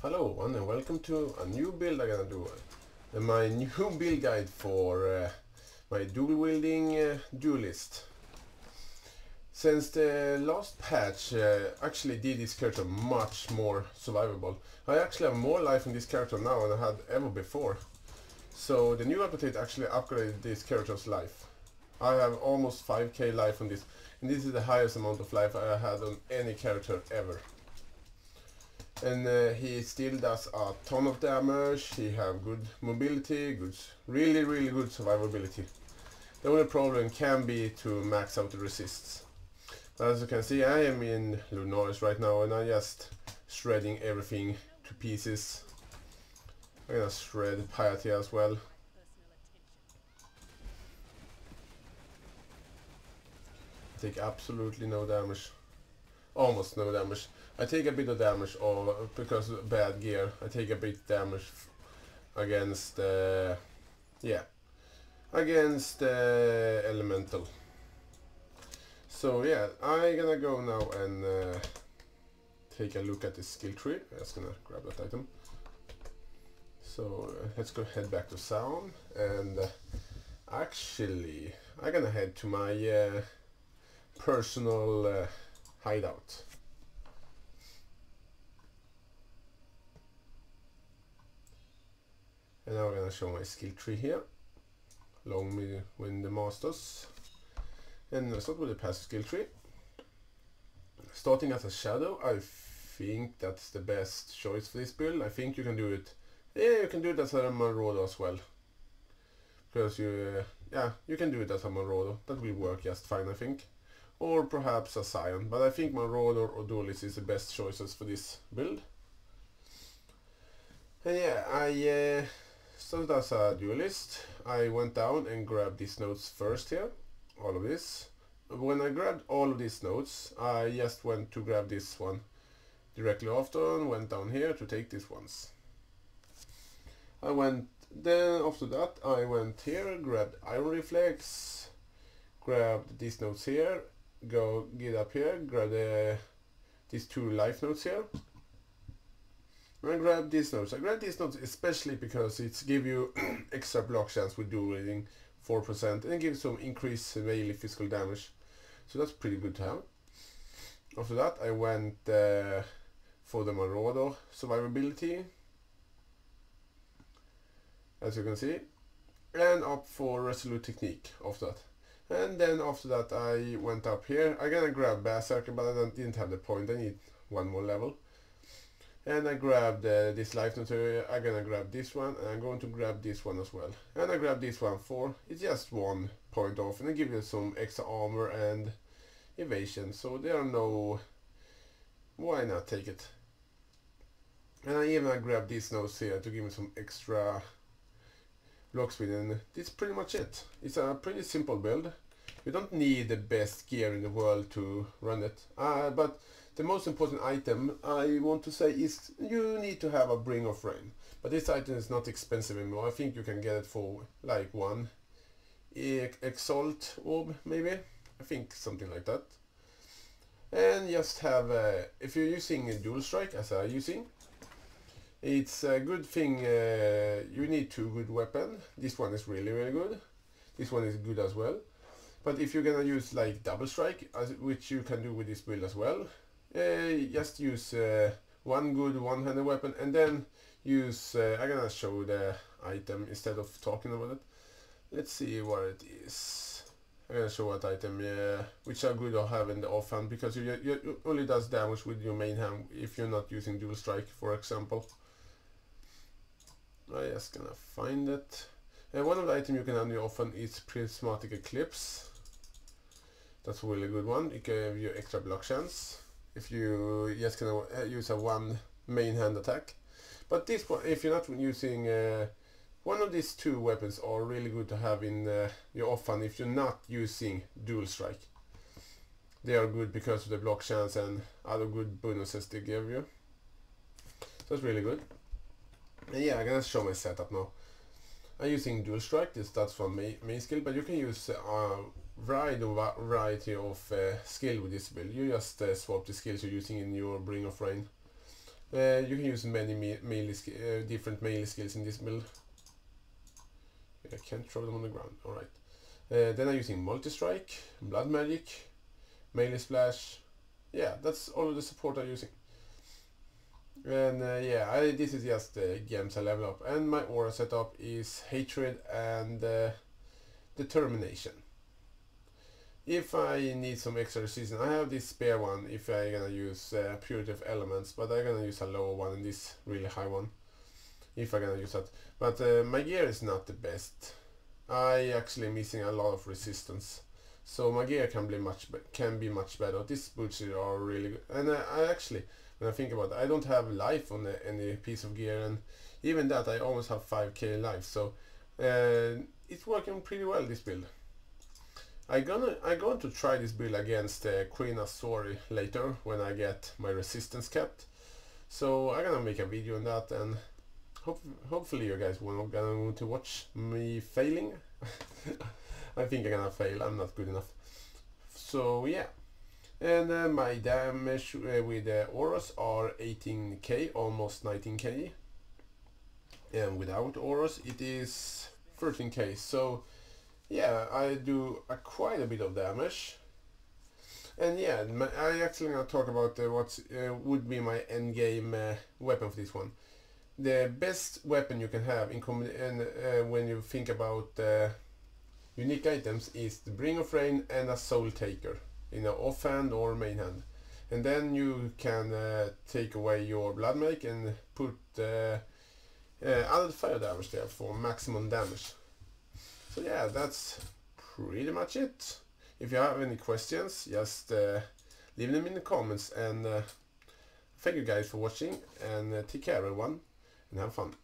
Hello everyone and welcome to a new build I'm gonna do. My new build guide for my dual wielding duelist. Since the last patch actually did this character much more survivable. I actually have more life in this character now than I had ever before. So the new update actually upgraded this character's life. I have almost 5k life on this, and this is the highest amount of life I had on any character ever. And he still does a ton of damage, he have good mobility, really good survivability. The only problem can be to max out the resists. But as you can see, I am in Lunaris right now and I'm just shredding everything to pieces. I'm gonna shred Piety as well. Take absolutely no damage. Almost no damage. I take a bit of damage because of bad gear. I take a bit damage against against elemental. So yeah, I'm gonna go now and take a look at the skill tree. I'm just gonna grab that item. So let's go head back to sound, and actually I'm gonna head to my personal hideout. And now I'm gonna show my skill tree here, along with the masters. And let's start with the passive skill tree. Starting as a shadow, I think that's the best choice for this build. I think you can do it. Yeah, you can do it as a Marauder as well. Because you can do it as a Marauder. That will work just fine, I think. Or perhaps a Scion. But I think Marauder or Duelist is the best choices for this build. And yeah, I started as a duelist. I went down and grabbed these nodes first here, all of this. When I grabbed all of these nodes, I just went to grab this one directly after and went down here to take these ones. Then after that I went here, grabbed Iron Reflex, grabbed these nodes here, get up here, grab these two life nodes here. I grabbed these nodes. I grabbed these nodes especially because it's give you extra block chance with dual wielding 4% and gives some increased melee physical damage. So that's pretty good to have. After that I went for the Marauder survivability, as you can see, and up for Resolute Technique after that. And then after that I went up here. I'm gonna grab Berserker, but I didn't have the point. I need one more level. And I grabbed this life note here. I'm gonna grab this one, and I'm going to grab this one as well. And I grabbed this one for, it's just 1 point off, and it gives you some extra armor and evasion. So there are no, why not take it? And I even grabbed these notes here to give me some extra block speed, and that's pretty much it. It's a pretty simple build. You don't need the best gear in the world to run it, but the most important item I want to say is you need to have a Bring of Rain. But this item is not expensive anymore. I think you can get it for like 1 Exalt orb maybe. I think something like that. And just have, if you're using a dual strike as I'm using, it's a good thing. You need 2 good weapons. This one is really good. This one is good as well. But if you're gonna use like double strike, which you can do with this build as well, just use 1 good one-handed weapon, and then use, I'm gonna show the item instead of talking about it. Let's see what it is. I'm gonna show what item, which are good to have in the offhand, because you only does damage with your main hand if you're not using dual strike, for example. I'm just gonna find it. One of the items you can have in your offhand is Prismatic Eclipse. That's a really good one. It gives you extra block chance if you just can use a 1 main hand attack. But this one, if you're not using one of these 2 weapons, are really good to have in your offhand if you're not using dual strike. They are good because of the block chance and other good bonuses they give you. So that's really good. And yeah, I'm gonna show my setup now. I'm using dual strike. That's for main skill, but you can use variety of skill with this build. You just swap the skills you're using in your Bring of Rain. You can use many different melee skills in this build. I can't throw them on the ground. Alright. Then I'm using multi-strike, blood magic, melee splash. Yeah, that's all of the support I'm using. And yeah, this is just the gems I level up. And my aura setup is hatred and determination. If I need some extra resistance, I have this spare one if I'm gonna use purity of elements, but I'm gonna use a lower one and this really high one if I'm gonna use that. But my gear is not the best. I actually missing a lot of resistance, so my gear can be much better. These boots are really good, and I actually, when I think about it, I don't have life on any piece of gear, and even that I almost have 5k life, so it's working pretty well, this build. I'm going to try this build against Queen Asori later when I get my resistance capped. So I'm gonna make a video on that, and hopefully you guys will gonna want to watch me failing. I think I'm gonna fail. I'm not good enough. So yeah, and my damage with auras are 18k, almost 19k, and without auras it is 13k. So yeah, I do quite a bit of damage. And yeah, I actually gonna talk about what would be my end game weapon for this one. The best weapon you can have when you think about unique items is the Bring of Rain and a Soul Taker in an offhand or main hand. And then you can take away your blood make and put added fire damage there for maximum damage. So yeah, that's pretty much it. If you have any questions, just leave them in the comments, and thank you guys for watching, and take care everyone, and have fun.